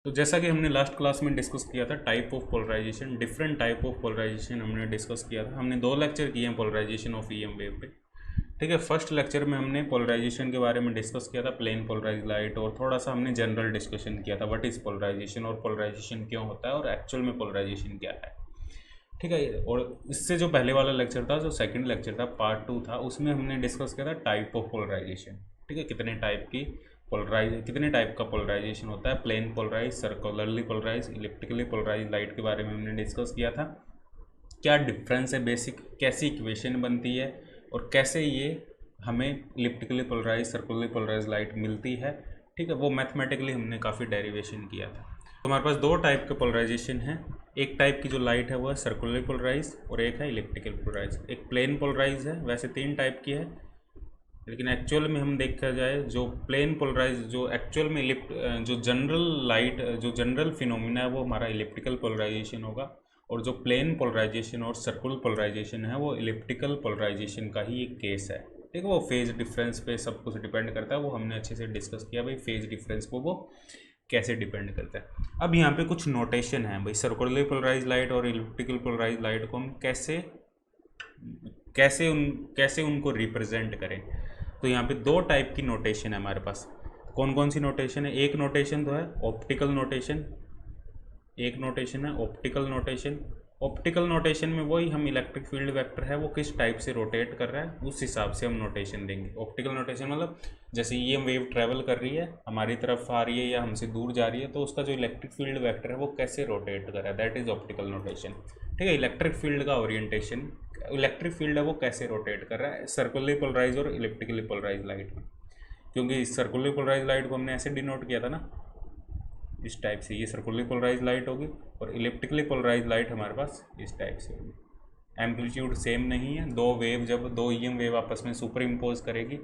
तो जैसा कि हमने लास्ट क्लास में डिस्कस किया था type of polarization, different type of polarization हमने डिस्कस किया था। हमने 2 लेक्चर किए हैं पोलराइजेशन ऑफ ईएम वेव पे। ठीक है, फर्स्ट लेक्चर में हमने पोलराइजेशन के बारे में डिस्कस किया था, प्लेन पोलराइज लाइट, और थोड़ा सा हमने जनरल डिस्कशन किया था व्हाट इज़ पोलराइजेशन और पोलराइजेशन क्यों होता है और एक्चुअल में पोलराइजेशन क्या है। ठीक है, और इससे जो पहले वाला लेक्चर था, जो सेकंड लेक्चर था, पार्ट 2 था, उसमें हमने डिस्कस किया था टाइप ऑफ पोलराइजेशन। ठीक है, कितने टाइप का पोलराइजेशन होता है, plane polarize, circularly polarize, elliptically polarize light के बारे में हमने डिस्कस किया था। क्या डिफरेंस है बेसिक, कैसी इक्वेशन बनती है और कैसे ये हमें इलिप्टिकली पोलराइज, सर्कुलरली पोलराइज लाइट मिलती है। ठीक है, वो मैथमेटिकली हमने काफ़ी डेरिवेशन किया था। तो हमारे पास 2 टाइप के पोलराइजेशन है। एक टाइप की जो लाइट है वो है सर्कुलरली पोलराइज और एक है इलिप्टिकल पोलराइज। एक प्लेन पोलराइज है, वैसे 3 टाइप की है, लेकिन एक्चुअल में हम देखा जाए जो प्लेन पोलराइज, जो एक्चुअल में जो जनरल लाइट, जो जनरल फिनोमिना है वो हमारा इलिप्टिकल पोलराइजेशन होगा, और जो प्लेन पोलराइजेशन और सर्कुलर पोलराइजेशन है वो इलिप्टिकल पोलराइजेशन का ही एक केस है। ठीक है, वो फेज डिफरेंस पे सब कुछ डिपेंड करता है, वो हमने अच्छे से डिस्कस किया भाई फेज डिफरेंस को वो कैसे डिपेंड करता है। अब यहाँ पे कुछ नोटेशन है भाई, सर्कुलरली पोलराइज लाइट और इलिप्टिकल पोलराइज लाइट को हम कैसे उनको रिप्रेजेंट करें। तो यहाँ पे 2 टाइप की नोटेशन है हमारे पास। कौन कौन सी नोटेशन है? एक नोटेशन तो है ऑप्टिकल नोटेशन, एक नोटेशन है ऑप्टिकल नोटेशन। ऑप्टिकल नोटेशन में वही हम इलेक्ट्रिक फील्ड वेक्टर है वो किस टाइप से रोटेट कर रहा है उस हिसाब से हम नोटेशन देंगे। ऑप्टिकल नोटेशन मतलब जैसे ये वेव ट्रेवल कर रही है, हमारी तरफ आ रही है या हमसे दूर जा रही है, तो उसका जो इलेक्ट्रिक फील्ड वेक्टर है वो कैसे रोटेट कर रहा है, दैट इज ऑप्टिकल नोटेशन। ठीक है, इलेक्ट्रिक फील्ड का ओरिएंटेशन, इलेक्ट्रिक फील्ड है वो कैसे रोटेट कर रहा है सर्कुलरली पोलराइज और इलिप्टिकली पोलराइज लाइट में। क्योंकि सर्कुलरली पोलराइज लाइट को हमने ऐसे डिनोट किया था ना, इस टाइप से, ये सर्कुलरली पोलराइज लाइट होगी और इलिप्टिकली पोलराइज लाइट हमारे पास इस टाइप से होगी। एम्पलीट्यूड सेम नहीं है, जब दो ईएम वेव आपस में सुपर इम्पोज करेगी,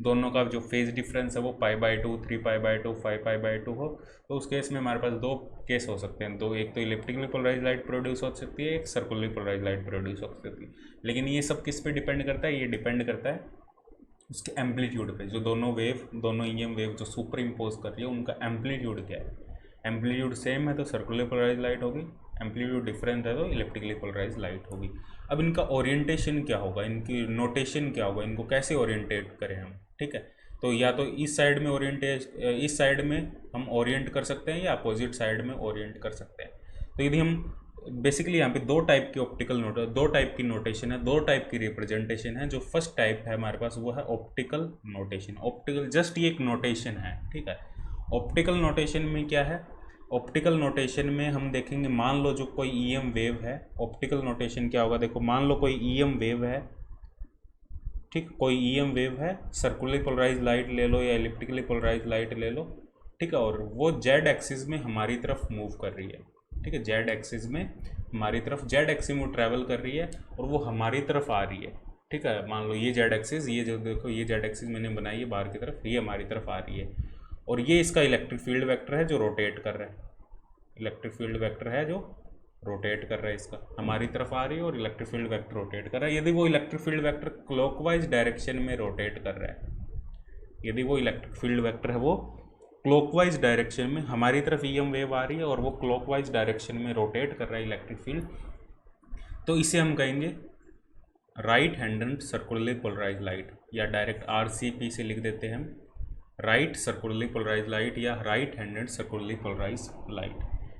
दोनों का जो फेज डिफरेंस है वो π/2, 3π/2, 5π/2 हो, तो उस केस में हमारे पास 2 केस हो सकते हैं, एक तो इलिप्टिकली पोलराइज लाइट प्रोड्यूस हो सकती है, एक सर्कुलरली पोलराइज लाइट प्रोड्यूस हो सकती है। लेकिन ये सब किस पे डिपेंड करता है? ये डिपेंड करता है उसके एम्पलीट्यूड पे। जो दोनों ईएम वेव जो सुपर इम्पोज कर रही है उनका एम्पलीट्यूड क्या है। एम्पलीट्यूड सेम है तो सर्कुलर पोलराइज लाइट होगी, एम्पलीट्यूड डिफरेंट है तो इलेक्ट्रिकली पोलराइज लाइट होगी। अब इनका ओरिएंटेशन क्या होगा, इनकी नोटेशन क्या होगा, इनको कैसे ओरिएंटेट करें हम। ठीक है, तो या तो इस साइड में हम ओरिएंट कर सकते हैं या अपोजिट साइड में ओरिएंट कर सकते हैं। तो यदि हम बेसिकली यहाँ पे 2 टाइप की नोटेशन है, 2 टाइप की रिप्रेजेंटेशन है। जो फर्स्ट टाइप है हमारे पास वो है ऑप्टिकल नोटेशन। ऑप्टिकल जस्ट ये एक नोटेशन है। ठीक है, ऑप्टिकल नोटेशन में क्या है? ऑप्टिकल नोटेशन में हम देखेंगे, मान लो जो कोई ईएम वेव है, ऑप्टिकल नोटेशन क्या होगा, देखो मान लो कोई ईएम वेव है, ठीक, कोई ईएम वेव है, सर्कुलरली पोलराइज लाइट ले लो या इलिप्टिकली पोलराइज लाइट ले लो, ठीक है, और वो जेड एक्सिस में हमारी तरफ मूव कर रही है। ठीक है, जेड एक्सिस में हमारी तरफ, जेड एक्सिस में ट्रैवल कर रही है और वो हमारी तरफ आ रही है। ठीक है, मान लो ये जेड एक्सिस, ये जो देखो ये जेड एक्सिस मैंने बनाई है बाहर की तरफ, ये हमारी तरफ आ रही है, और ये इसका इलेक्ट्रिक फील्ड वेक्टर है जो रोटेट कर रहा है। इलेक्ट्रिक फील्ड वेक्टर है जो रोटेट कर रहा है, इसका हमारी तरफ आ रही है और इलेक्ट्रिक फील्ड वेक्टर रोटेट कर रहा है। यदि वो electric field vector clockwise direction में रोटेट कर रहा है, यदि वो इलेक्ट्रिक फील्ड वेक्टर है वो क्लॉकवाइज डायरेक्शन में, हमारी तरफ ईएम वेव आ रही है और वो क्लॉकवाइज डायरेक्शन में रोटेट कर रहा है इलेक्ट्रिक फील्ड, तो इसे हम कहेंगे right handed circularly polarize light, या डायरेक्ट RCP से लिख देते हैं हम, राइट सर्कुलरली पोलराइज लाइट या right handed circularly polarize light.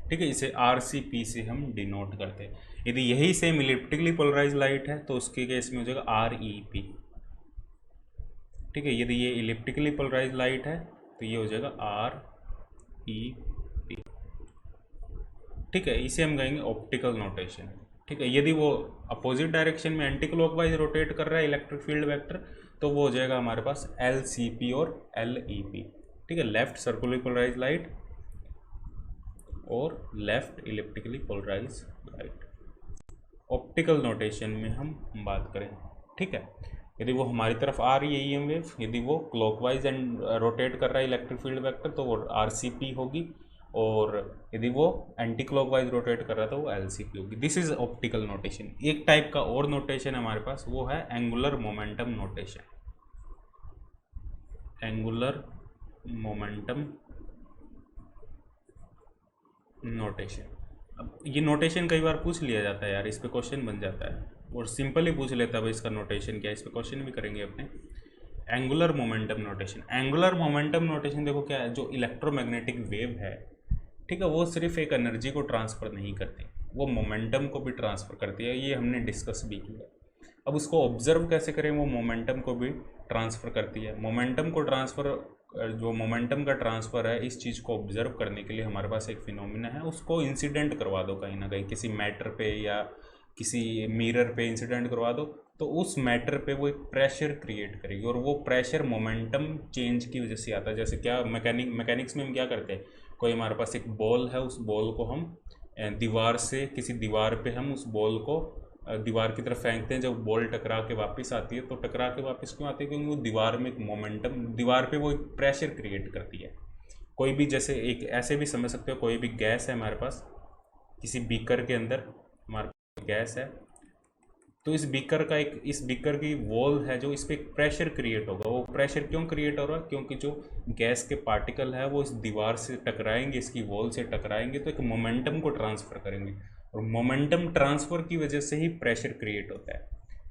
ठीक है, इसे RCP से हम डिनोट करते हैं। यदि यही सेम इलिप्टिकली पोलराइज लाइट है तो उसके केस में हो जाएगा REP। ठीक है, यदि ये इलिप्टिकली पोलराइज लाइट है तो ये हो जाएगा REP। ठीक है, इसे हम कहेंगे ऑप्टिकल नोटेशन। ठीक है, यदि वो अपोजिट डायरेक्शन में एंटी क्लॉकवाइज रोटेट कर रहा है इलेक्ट्रिक फील्ड वेक्टर, तो वो हो जाएगा हमारे पास LCP और LEP। ठीक है, लेफ्ट सर्कुलरली पोलराइज लाइट और left elliptically polarize light. Optical notation में हम बात करें, ठीक है, यदि वो हमारी तरफ आ रही है ईएम वेव, यदि वो क्लॉकवाइज एंड रोटेट कर रहा है इलेक्ट्रिक फील्ड वेक्टर तो वो RCP होगी, और यदि वो एंटी क्लॉकवाइज रोटेट कर रहा था वो LCP होगी। This is optical notation. एक टाइप का और नोटेशन हमारे पास वो है angular momentum notation. Angular momentum notation. अब ये नोटेशन कई बार पूछ लिया जाता है यार, इस पे क्वेश्चन बन जाता है, और सिंपल ही पूछ लेता है भाई इसका नोटेशन क्या है, इस पे क्वेश्चन भी करेंगे अपने। Angular momentum notation. Angular momentum notation देखो क्या है, जो इलेक्ट्रोमैग्नेटिक वेव है, ठीक है, वो सिर्फ एक एनर्जी को ट्रांसफ़र नहीं करती, वो मोमेंटम को भी ट्रांसफ़र करती है, ये हमने डिस्कस भी किया। अब उसको ऑब्जर्व कैसे करें, वो मोमेंटम को भी ट्रांसफ़र करती है। मोमेंटम को ट्रांसफ़र, जो मोमेंटम का ट्रांसफ़र है, इस चीज़ को ऑब्जर्व करने के लिए हमारे पास एक फिनोमिना है, उसको इंसिडेंट करवा दो कहीं ना कहीं, किसी मैटर पे या किसी मिरर पे इंसिडेंट करवा दो, तो उस मैटर पे वो एक प्रेशर क्रिएट करेगी, और वो प्रेशर मोमेंटम चेंज की वजह से आता है। जैसे क्या मैकेनिक्स में हम क्या करते हैं, कोई हमारे पास एक बॉल है, उस बॉल को हम दीवार से, किसी दीवार पे हम उस बॉल को दीवार की तरफ फेंकते हैं, जब बॉल टकरा के वापस आती है, तो टकरा के वापस क्यों आती है, क्योंकि वो दीवार में एक मोमेंटम, दीवार पे वो एक प्रेशर क्रिएट करती है। कोई भी, जैसे एक ऐसे भी समझ सकते हो, कोई भी गैस है हमारे पास, किसी बीकर के अंदर हमारे पास गैस है, तो इस बीकर की वॉल है, जो इस पर एक प्रेशर क्रिएट होगा। वो प्रेशर क्यों क्रिएट हो रहा है, क्योंकि जो गैस के पार्टिकल है वो इस दीवार से टकराएंगे, इसकी वॉल से टकराएंगे, तो एक मोमेंटम को ट्रांसफ़र करेंगे, और मोमेंटम ट्रांसफ़र की वजह से ही प्रेशर क्रिएट होता है।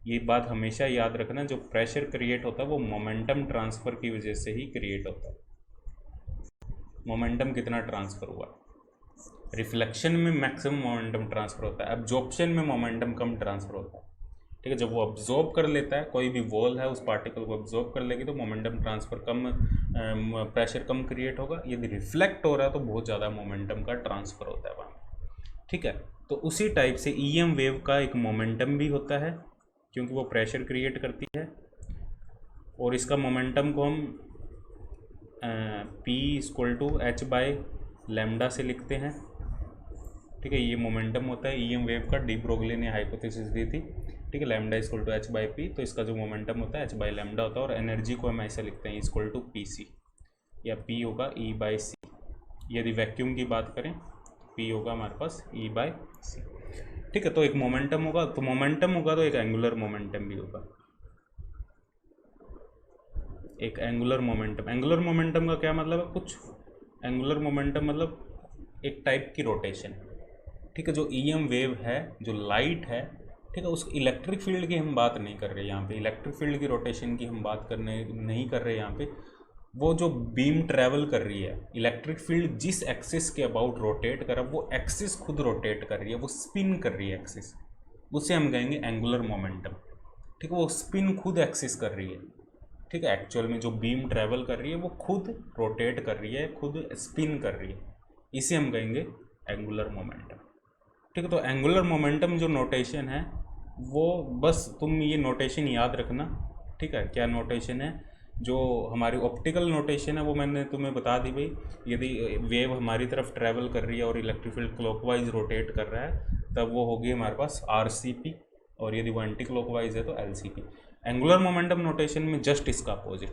ये बात हमेशा याद रखना, जो प्रेशर क्रिएट होता है वो मोमेंटम ट्रांसफ़र की वजह से ही क्रिएट होता है। मोमेंटम कितना ट्रांसफ़र हुआ, रिफ्लेक्शन में मैक्सिमम मोमेंटम ट्रांसफ़र होता है, एब्जॉर्प्शन में मोमेंटम कम ट्रांसफ़र होता है। ठीक है, जब वो अब्जॉर्ब कर लेता है, कोई भी वॉल है उस पार्टिकल को अब्जॉर्ब कर लेगी, तो मोमेंटम ट्रांसफ़र कम, प्रेशर कम क्रिएट होगा। यदि रिफ्लेक्ट हो रहा है तो बहुत ज़्यादा मोमेंटम का ट्रांसफ़र होता है वहाँ। ठीक है, तो उसी टाइप से ईएम वेव का एक मोमेंटम भी होता है, क्योंकि वो प्रेशर क्रिएट करती है, और इसका मोमेंटम को हम P = h/λ से लिखते हैं। ठीक है, ये मोमेंटम होता है ईएम वेव का, डी ब्रोगली ने हाइपोथेसिस दी थी। ठीक है, लैम्डा = h/p, तो इसका जो मोमेंटम होता है h/λ होता है, और एनर्जी को हम ऐसे लिखते हैं E = pc, या p होगा E/c। यदि वैक्यूम की बात करें, p होगा हमारे पास E/c। ठीक है, तो एक मोमेंटम होगा, तो एक एंगुलर मोमेंटम भी होगा, एक एंगुलर मोमेंटम का क्या मतलब है, कुछ एंगुलर मोमेंटम मतलब एक टाइप की रोटेशन। ठीक है, जो ईएम वेव है, जो लाइट है, ठीक है, उस इलेक्ट्रिक फील्ड की हम बात नहीं कर रहे यहाँ पे, इलेक्ट्रिक फील्ड की रोटेशन की हम बात नहीं कर रहे यहाँ पे। वो जो बीम ट्रैवल कर रही है, इलेक्ट्रिक फील्ड जिस एक्सिस के अबाउट रोटेट कर रहा है, वो एक्सिस खुद रोटेट कर रही है, वो स्पिन कर रही है एक्सिस, उसे हम कहेंगे एंगुलर मोमेंटम। ठीक है, वो स्पिन खुद एक्सिस कर रही है। ठीक है, एक्चुअल में जो बीम ट्रैवल कर रही है वो खुद रोटेट कर रही है, खुद स्पिन कर रही है, इसे हम कहेंगे एंगुलर मोमेंटम। ठीक है, तो एंगुलर मोमेंटम जो नोटेशन है, वो बस तुम ये नोटेशन याद रखना। ठीक है, क्या नोटेशन है, जो हमारी ऑप्टिकल नोटेशन है वो मैंने तुम्हें बता दी भाई। यदि वेव हमारी तरफ ट्रैवल कर रही है और इलेक्ट्रिक फील्ड क्लॉकवाइज रोटेट कर रहा है, तब वो होगी हमारे पास RCP, और यदि वो एंटी क्लॉकवाइज है तो LCP। एंगुलर मोमेंटम नोटेशन में जस्ट इसका अपोजिट,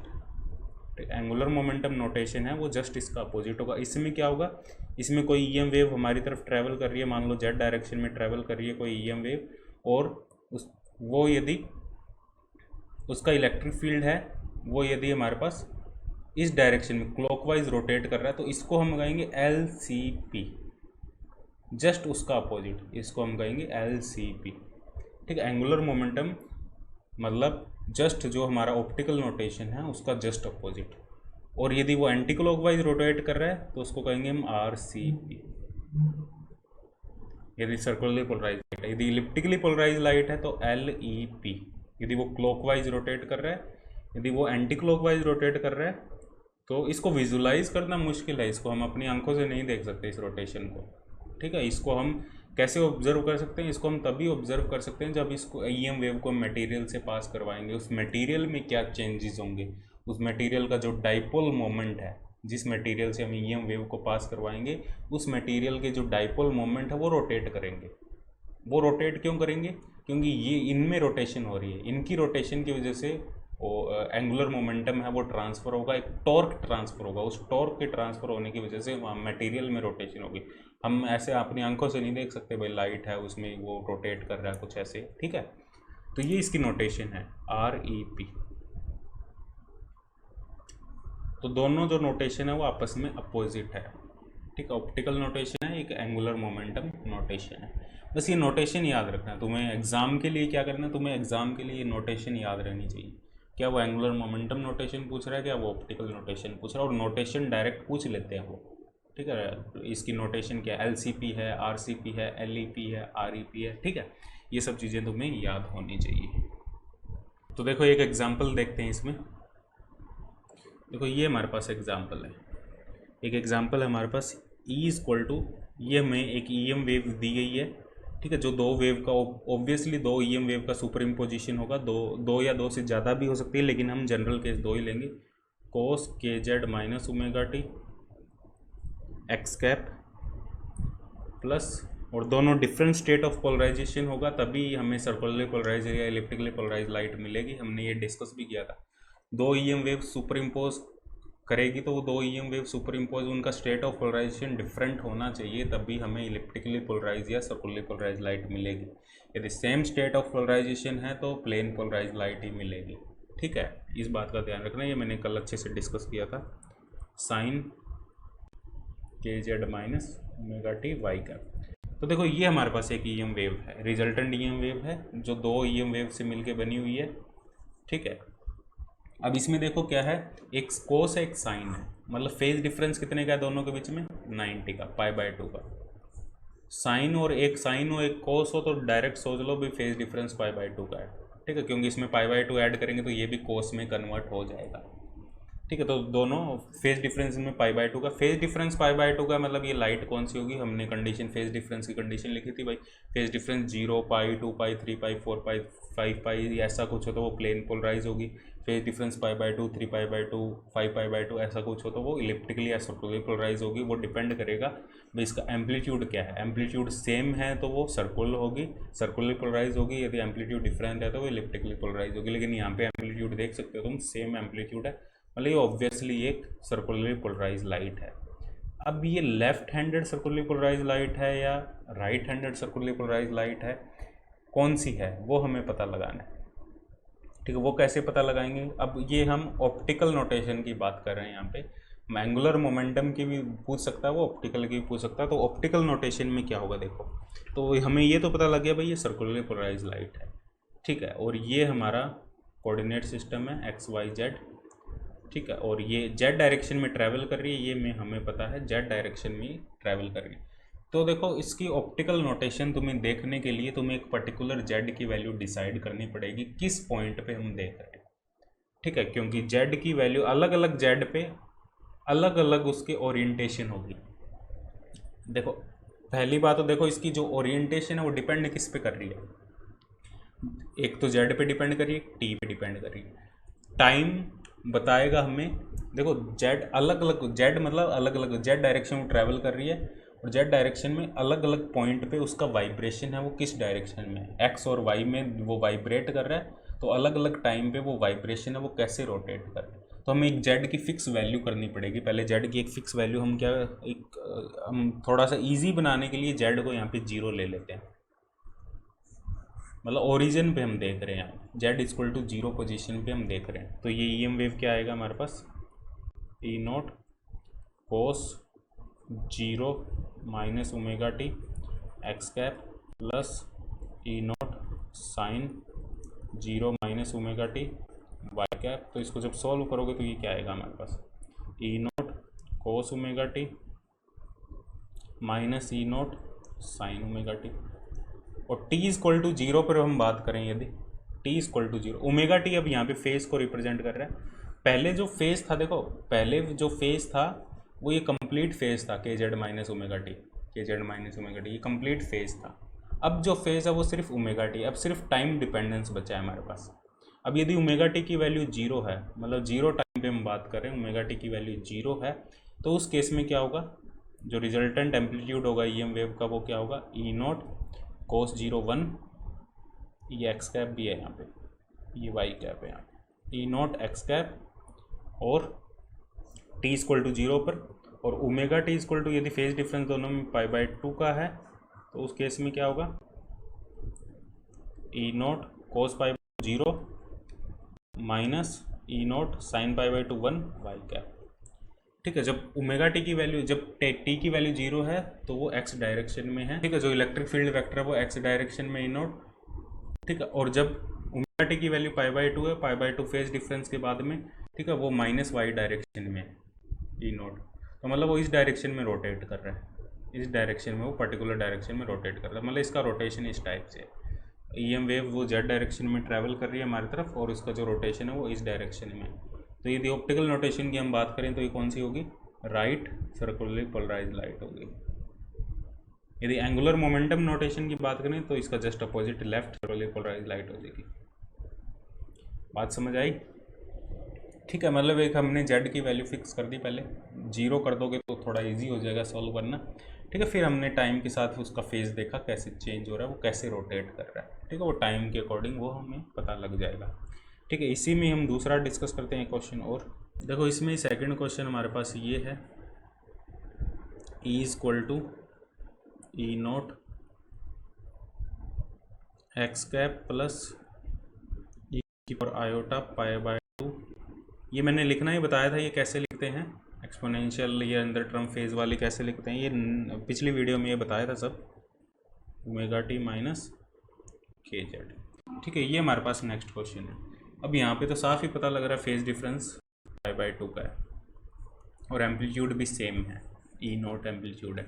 एंगुलर मोमेंटम नोटेशन है वो जस्ट इसका अपोजिट होगा। इसमें क्या होगा, इसमें कोई ईएम वेव हमारी तरफ ट्रैवल कर रही है, मान लो जेड डायरेक्शन में ट्रैवल कर रही है कोई ईएम वेव, और वो यदि उसका इलेक्ट्रिक फील्ड है, वो यदि हमारे पास इस डायरेक्शन में क्लॉकवाइज रोटेट कर रहा है, तो इसको हम कहेंगे LCP, जस्ट उसका अपोजिट, इसको हम कहेंगे LCP। ठीक है, एंगुलर मोमेंटम मतलब जस्ट जो हमारा ऑप्टिकल नोटेशन है उसका जस्ट अपोजिट, और यदि वो एंटी क्लॉकवाइज रोटेट कर रहा है तो उसको कहेंगे हम RCP। यदि सर्कुलरली पोलराइज लाइट है, यदि इलिप्टिकली पोलराइज लाइट है तो LEP, यदि वो क्लॉकवाइज रोटेट कर रहा है। यदि वो एंटी क्लॉकवाइज रोटेट कर रहा है, तो इसको विजुलाइज करना मुश्किल है, इसको हम अपनी आंखों से नहीं देख सकते इस रोटेशन को। ठीक है, इसको हम कैसे ऑब्जर्व कर सकते हैं, इसको हम तभी ऑब्जर्व कर सकते हैं जब इसको ईएम वेव को मटेरियल से पास करवाएंगे, उस मटेरियल में क्या चेंजेस होंगे, उस मटेरियल का जो डाइपोल मोमेंट है, जिस मटेरियल से हम ईएम वेव को पास करवाएंगे, उस मटेरियल के जो डाइपोल मोमेंट है वो रोटेट करेंगे। वो रोटेट क्यों करेंगे, क्योंकि ये इनमें रोटेशन हो रही है, इनकी रोटेशन की वजह से वो एंगुलर मोमेंटम है वो ट्रांसफ़र होगा, एक टॉर्क ट्रांसफ़र होगा, उस टॉर्क के ट्रांसफ़र होने की वजह से मटेरियल में रोटेशन होगी। हम ऐसे अपनी आंखों से नहीं देख सकते, भाई लाइट है उसमें वो रोटेट कर रहा है कुछ ऐसे। ठीक है, तो ये इसकी नोटेशन है REP। तो दोनों जो नोटेशन है वो आपस में अपोजिट है। ठीक ठीक है, ऑप्टिकल नोटेशन है, एक एंगुलर मोमेंटम नोटेशन है। बस ये नोटेशन याद रखना है तुम्हें एग्जाम के लिए। क्या करना है तुम्हें एग्जाम के लिए ये नोटेशन याद रहनी चाहिए। क्या वो एंगुलर मोमेंटम नोटेशन पूछ रहा है, क्या वो ऑप्टिकल नोटेशन पूछ रहा है, और नोटेशन डायरेक्ट पूछ लेते हैं वो। ठीक है, इसकी नोटेशन क्या है, LCP है, RCP है, LEP है, REP है। ठीक है, ये सब चीज़ें तुम्हें याद होनी चाहिए। तो देखो एक एग्जाम्पल देखते हैं इसमें। देखो ये हमारे पास एग्जाम्पल है, एक एग्जाम्पल है हमारे पास E इक्वल टू, ये हमें एक EM वेव दी गई है। ठीक है, जो दो वेव का ऑब्वियसली दो EM वेव का सुपर इम्पोजिशन होगा, दो या दो से ज़्यादा भी हो सकती है, लेकिन हम जनरल केस दो ही लेंगे। कोस KZ minus omega t x cap plus, और दोनों डिफरेंट स्टेट ऑफ पोलराइजेशन होगा, तभी हमें सर्कुलरली पोलराइज या इलिप्टिकली पोलराइज लाइट मिलेगी। हमने ये डिस्कस भी किया था। दो EM वेव सुपर इम्पोज करेगी तो वो दो EM वेव सुपर इम्पोज, उनका स्टेट ऑफ पोलराइजेशन डिफरेंट होना चाहिए, तभी हमें इलिप्टिकली पोलराइज या सर्कुलरली पोलराइज लाइट मिलेगी। यदि सेम स्टेट ऑफ पोलराइजेशन है तो प्लेन पोलराइज लाइट ही मिलेगी। ठीक है, इस बात का ध्यान रखना, ये मैंने कल अच्छे से डिस्कस किया था। Sine KZ minus omega t y cap. तो देखो ये हमारे पास एक EM वेव है, रिजल्टेंट EM वेव है, जो दो EM वेव से मिलके बनी हुई है। ठीक है, अब इसमें देखो क्या है, एक कोस है एक साइन है, मतलब फेज डिफरेंस कितने का है दोनों के बीच में, 90 का, π/2 का। साइन और एक कोस हो तो डायरेक्ट सोच लो भी फेज डिफरेंस π/2 का है। ठीक है, क्योंकि इसमें π/2 ऐड करेंगे तो ये भी कोस में कन्वर्ट हो जाएगा। ठीक है, तो दोनों फेज डिफरेंस में π/2 का, फेज डिफरेंस π/2 का मतलब ये लाइट कौन सी होगी, हमने कंडीशन फेज डिफरेंस की कंडीशन लिखी थी भाई, फेज डिफरेंस 0, π, 2π, 3π, 4π, 5π ऐसा कुछ हो तो वो प्लेन पोलराइज होगी। फेज डिफरेंस π/2, 3π/2, 5π/2 ऐसा कुछ हो तो वो इलिप्टिकली या सर्कुलरली पोलराइज होगी। वो डिपेंड करेगा भाई इसका एम्पलीट्यूड क्या है। एम्पलीट्यूड सेम है तो वो सर्कुलर होगी, सर्कुलरली पोलराइज होगी। यदि एम्पलीट्यूड डिफरेंट है तो वो इलिप्टिकली पोलराइज होगी। लेकिन यहाँ पे एम्पलीट्यूड देख सकते हो तुम, सेम एम्पलीट्यूड है, मतलब ये ऑब्वियसली एक सर्कुलरली पोलराइज लाइट है। अब ये left handed circularly polarize light है या right handed circularly polarize light है, कौन सी है वो हमें पता लगाना है। ठीक है, वो कैसे पता लगाएंगे, अब ये हम ऑप्टिकल नोटेशन की बात कर रहे हैं। यहाँ पे एंगुलर मोमेंटम की भी पूछ सकता है वो, ऑप्टिकल की भी पूछ सकता है। तो ऑप्टिकल नोटेशन में क्या होगा देखो, तो हमें ये तो पता लग गया भाई ये सर्कुलरली पोलराइज लाइट है। ठीक है, और ये हमारा कोऑर्डिनेट सिस्टम है XYZ। ठीक है, और ये जेड डायरेक्शन में ट्रैवल कर रही है, ये में हमें पता है जेड डायरेक्शन में ट्रैवल कर रही है। तो देखो इसकी ऑप्टिकल नोटेशन तुम्हें देखने के लिए तुम्हें एक पर्टिकुलर जेड की वैल्यू डिसाइड करनी पड़ेगी, किस पॉइंट पे हम देख रहे हैं। ठीक है, क्योंकि जेड की वैल्यू अलग अलग जेड पे अलग अलग उसकी ओरिएंटेशन होगी। देखो पहली बात तो देखो इसकी जो ओरिएंटेशन है वो डिपेंड किस पे कर रही है, एक तो जेड पे डिपेंड कर रही है, टी पे डिपेंड कर रही है। टाइम बताएगा हमें, देखो जेड अलग अलग, जेड मतलब अलग अलग जेड डायरेक्शन में ट्रैवल कर रही है, और जेड डायरेक्शन में अलग अलग पॉइंट पे उसका वाइब्रेशन है वो किस डायरेक्शन में, एक्स और वाई में वो वाइब्रेट कर रहा है। तो अलग अलग टाइम पे वो वाइब्रेशन है वो कैसे रोटेट कर रहा है। तो हमें एक जेड की फिक्स वैल्यू करनी पड़ेगी। पहले जेड की एक फिक्स वैल्यू हम क्या, एक हम थोड़ा सा ईजी बनाने के लिए जेड को यहाँ पे 0 ले लेते हैं, मतलब ओरिजिन पे हम देख रहे हैं, जेड इक्वल टू 0 पोजीशन पे हम देख रहे हैं। तो ये EM वेव क्या आएगा हमारे पास, E0 cos 0 minus omega t x cap plus E0 sine 0 minus omega t y cap. तो इसको जब सॉल्व करोगे तो ये क्या आएगा हमारे पास, E0 cos omega t minus E0 sine omega t. और t इक्वल टू 0 पर हम बात करें, यदि t equal to 0, omega t अब यहाँ पे फेस को रिप्रेजेंट कर रहा है। पहले जो फेस था, देखो पहले जो फेस था वो ये कंप्लीट फेस था, KZ minus omega T, KZ minus omega T, ये कंप्लीट फेस था। अब जो फेस है वो सिर्फ ओमेगा टी, अब सिर्फ टाइम डिपेंडेंस बचा है हमारे पास। अब यदि ओमेगा टी की वैल्यू 0 है, मतलब 0 टाइम पे हम बात कर रहे हैं, ओमेगा टी की वैल्यू 0 है, तो उस केस में क्या होगा, जो रिजल्टेंट एम्पलीट्यूड होगा EM वेव का वो क्या होगा, E0 कोस 0 1, ये एक्स कैप भी है यहाँ पे, ये वाई कैप है यहाँ पे, E0 एक्स कैप, और t इक्वल टू 0 पर, और ओमेगा टी इक्वल टू, यदि फेज डिफरेंस दोनों में π/2 का है तो उस केस में क्या होगा, E0 cos π/0 minus E0 sine π/2 1 Y cap. ठीक है। जब ओमेगा टी की वैल्यू, जब टी की वैल्यू 0 है तो वो एक्स डायरेक्शन में है, ठीक है। जो इलेक्ट्रिक फील्ड वेक्टर है वो एक्स डायरेक्शन में ई नॉट, ठीक है। और जब ओमेगा टी की वैल्यू π/2 है, π/2 फेज डिफरेंस के बाद में, ठीक है, वो माइनस वाई डायरेक्शन में ई नॉट, तो मतलब वो इस डायरेक्शन में रोटेट कर रहा है, इस डायरेक्शन में, वो पर्टिकुलर डायरेक्शन में रोटेट कर रहा है, मतलब इसका रोटेशन इस टाइप से है। EM वेव वो जेड डायरेक्शन में ट्रैवल कर रही है हमारी तरफ, और इसका जो रोटेशन है वो इस डायरेक्शन में। तो यदि ऑप्टिकल नोटेशन की हम बात करें तो ये कौन सी होगी, राइट सर्कुलरली पोलराइज्ड लाइट होगी। यदि एंगुलर मोमेंटम नोटेशन की बात करें तो इसका just opposite left circularly polarized light हो जाएगी। बात समझ आई, ठीक है। मतलब एक हमने जेड की वैल्यू फिक्स कर दी, पहले 0 कर दोगे तो थोड़ा इजी हो जाएगा सॉल्व करना, ठीक है। फिर हमने टाइम के साथ उसका फेज देखा कैसे चेंज हो रहा है, वो कैसे रोटेट कर रहा है, ठीक है। वो टाइम के अकॉर्डिंग वो हमें पता लग जाएगा, ठीक है। इसी में हम दूसरा डिस्कस करते हैं क्वेश्चन। और देखो इसमें सेकंड क्वेश्चन हमारे पास ये है, E equal to E not x cap plus E की पावर आयोटा π/2। ये मैंने लिखना ही बताया था, ये कैसे लिखते हैं एक्सपोनेंशियल, ये अंदर टर्म फेज वाली कैसे लिखते हैं, ये पिछली वीडियो में ये बताया था सब, omega t minus k Z, ठीक है। ये हमारे पास नेक्स्ट क्वेश्चन है। अब यहाँ पे तो साफ ही पता लग रहा है फेज डिफरेंस π/2 का है, और एम्पलीट्यूड भी सेम है, ई नॉट एम्पलीट्यूड है।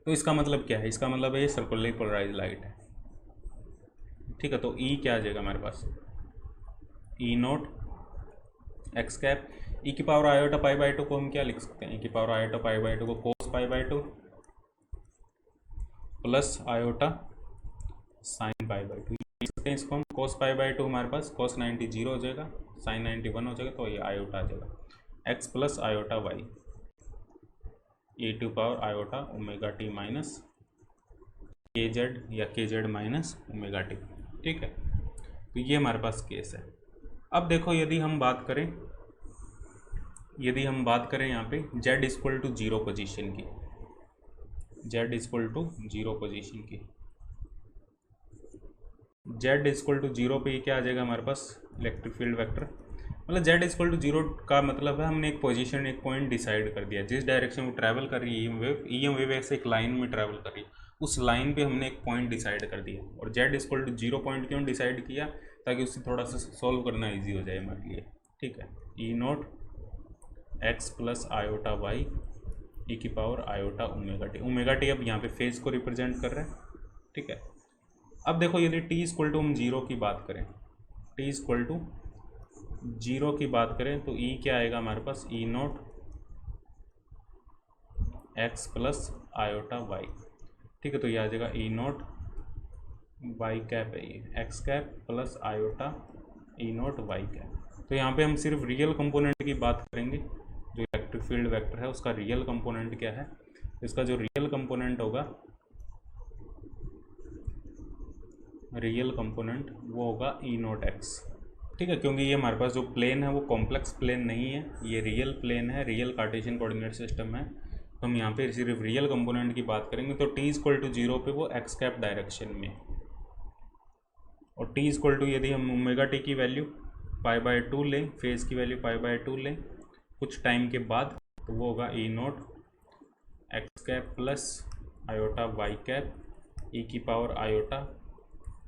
तो इसका मतलब क्या है, इसका मतलब है ये सर्कुलरली पोलराइज्ड लाइट है, ठीक है। तो ई क्या आ जाएगा हमारे पास, E not x cap, E की पावर आयोटा π/2 को हम क्या लिख सकते हैं, ई की पावर आयोटा π/2 को कोस π/2 प्लस आयोटा साइन π/2 लिख सकते हैं। इसको हम कोस π/2 हमारे पास कोस 90 0 हो जाएगा, साइन 90 1 हो जाएगा, तो ये आयोटा आ जाएगा x plus iota y A to power iota omega t minus k z या k Z minus omega T, ठीक है। तो ये हमारे पास केस है। अब देखो यदि हम बात करें, यहाँ पे जेड इक्वल टू 0 पोजीशन की, जेड इक्वल टू 0 पोजीशन की, जेड इक्वल टू 0 पे क्या आ जाएगा हमारे पास, इलेक्ट्रिक फील्ड वेक्टर, मतलब जेड इक्वल टू 0 का मतलब है हमने एक पोजीशन, एक पॉइंट डिसाइड कर दिया, जिस डायरेक्शन में ट्रैवल कर रही है ईएम वेव ऐसे एक लाइन में ट्रैवल कर रही है, उस लाइन पे हमने एक पॉइंट डिसाइड कर दिया। और जेड इक्वल टू 0 पॉइंट क्यों डिसाइड किया, ताकि उससे थोड़ा सा सॉल्व करना ईजी हो जाए हमारे लिए, ठीक है। E not X plus iota Y E की पावर आयोटा ओमेगा टी अब यहाँ पे फेज को रिप्रेजेंट कर रहा है, ठीक है। अब देखो यदि टी इक्वल टू हम 0 की बात करें, टी इक्वल टू 0 की बात करें तो ई क्या आएगा हमारे पास, E not X plus iota Y, ठीक है। तो ये आ जाएगा ई नॉट वाई कैप है, ये x cap plus iota E not Y cap. तो यहाँ पे हम सिर्फ रियल कंपोनेंट की बात करेंगे, जो इलेक्ट्रिक फील्ड वेक्टर है उसका रियल कंपोनेंट क्या है, इसका जो रियल कंपोनेंट होगा, रियल कंपोनेंट वो होगा ई नॉट एक्स, ठीक है। क्योंकि ये हमारे पास जो प्लेन है वो कॉम्प्लेक्स प्लेन नहीं है, ये रियल प्लेन है, रियल कार्टेशियन कोऑर्डिनेट सिस्टम है, तो हम यहाँ पे सिर्फ रियल कंपोनेंट की बात करेंगे। तो टी इक्वल टू 0 पे वो एक्स कैप डायरेक्शन में, और टी इक्वल टू यदि हम ओमेगा टी की वैल्यू π/2 लें, फेज की वैल्यू π/2 लें कुछ टाइम के बाद, तो वो होगा E not x cap plus iota Y cap E की पावर आयोटा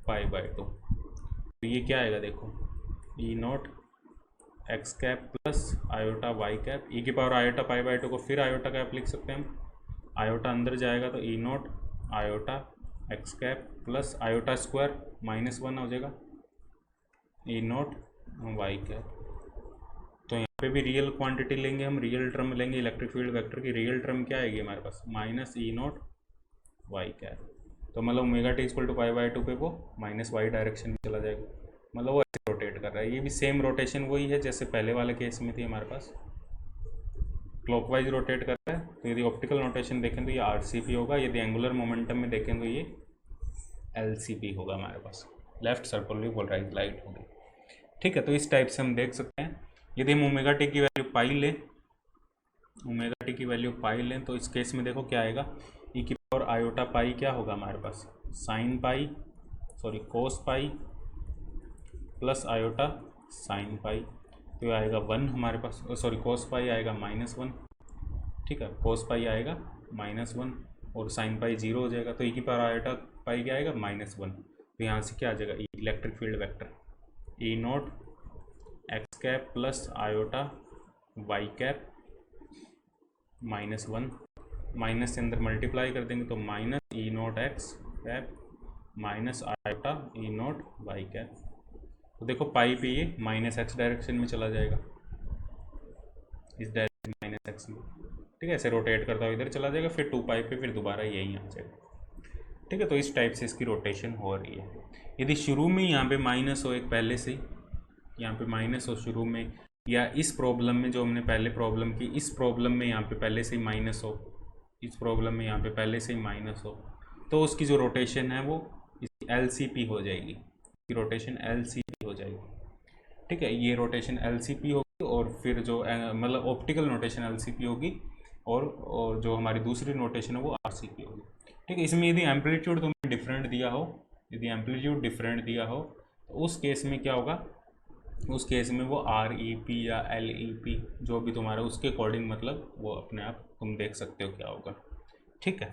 π/2। तो ये क्या आएगा देखो, E not x cap plus iota Y cap E की पावर आयोटा π/2 को फिर आयोटा कैप लिख सकते हैं हम, आयोटा अंदर जाएगा तो E naught iota X cap plus iota square -1 हो जाएगा ई नॉट वाई कैप। तो यहाँ पे भी रियल क्वांटिटी लेंगे हम, रियल टर्म लेंगे, इलेक्ट्रिक फील्ड वेक्टर की रियल टर्म क्या आएगी हमारे पास, minus E not Y cap. तो मतलब ओमेगा टी इक्वल टू π/2 पे वो माइनस वाई डायरेक्शन में चला जाएगा, मतलब वो ऐसे रोटेट कर रहा है। ये भी सेम रोटेशन वही है जैसे पहले वाले केस में थी हमारे पास, क्लॉकवाइज रोटेट कर रहा है। तो यदि ऑप्टिकल नोटेशन देखें तो ये RCP होगा, यदि एंगुलर मोमेंटम में देखें तो ये LCP होगा हमारे पास, लेफ्ट सर्कुलरली पोलराइज्ड लाइट होगी, ठीक है। तो इस टाइप से हम देख सकते हैं। यदि हम ओमेगा टी की वैल्यू पाई लें, ओमेगा टी की वैल्यू पाई लें तो इस केस में देखो क्या आएगा, ई की पावर आयोटा पाई क्या होगा हमारे पास, sine pi cos pi plus iota sine pi. तो ये आएगा 1 हमारे पास, सॉरी cos पाई आएगा -1, ठीक है, cos पाई आएगा -1 और sin पाई 0 हो जाएगा, तो e की पावर आयोटा पाई क्या आएगा -1। तो यहाँ से क्या आ जाएगा, electric field vector E nought x cap plus iota Y cap -1, minus से अंदर मल्टीप्लाई कर देंगे तो minus E not x cap minus iota E not Y cap. तो देखो पाई पे ये -x डायरेक्शन में चला जाएगा, इस डायरेक्शन -x में, ठीक है, ऐसे रोटेट करता हुआ इधर चला जाएगा, फिर 2 पाई पे फिर दोबारा यही आ जाएगा, ठीक है। तो इस टाइप से इसकी रोटेशन हो रही है। यदि शुरू में यहाँ पे माइनस हो, एक पहले से यहाँ पे माइनस हो शुरू में, या इस प्रॉब्लम में जो हमने पहले प्रॉब्लम की, इस प्रॉब्लम में यहाँ पे पहले से ही माइनस हो, इस प्रॉब्लम में यहाँ पे पहले से ही माइनस हो, तो उसकी जो रोटेशन है वो LCP हो जाएगी, इसकी रोटेशन LCP हो जाएगी, ठीक है। ये रोटेशन LCP होगी और फिर जो मतलब ऑप्टिकल नोटेशन LCP होगी और जो हमारी दूसरी नोटेशन है वो RCP होगी, ठीक है। इसमें यदि एम्पलीट्यूड तुम्हें डिफरेंट दिया हो, यदि एम्पलीट्यूड डिफरेंट दिया हो तो उस केस में क्या होगा, उस केस में वो REP या LEP जो भी तुम्हारा उसके अकॉर्डिंग मतलब वो अपने आप तुम देख सकते हो क्या होगा, ठीक है।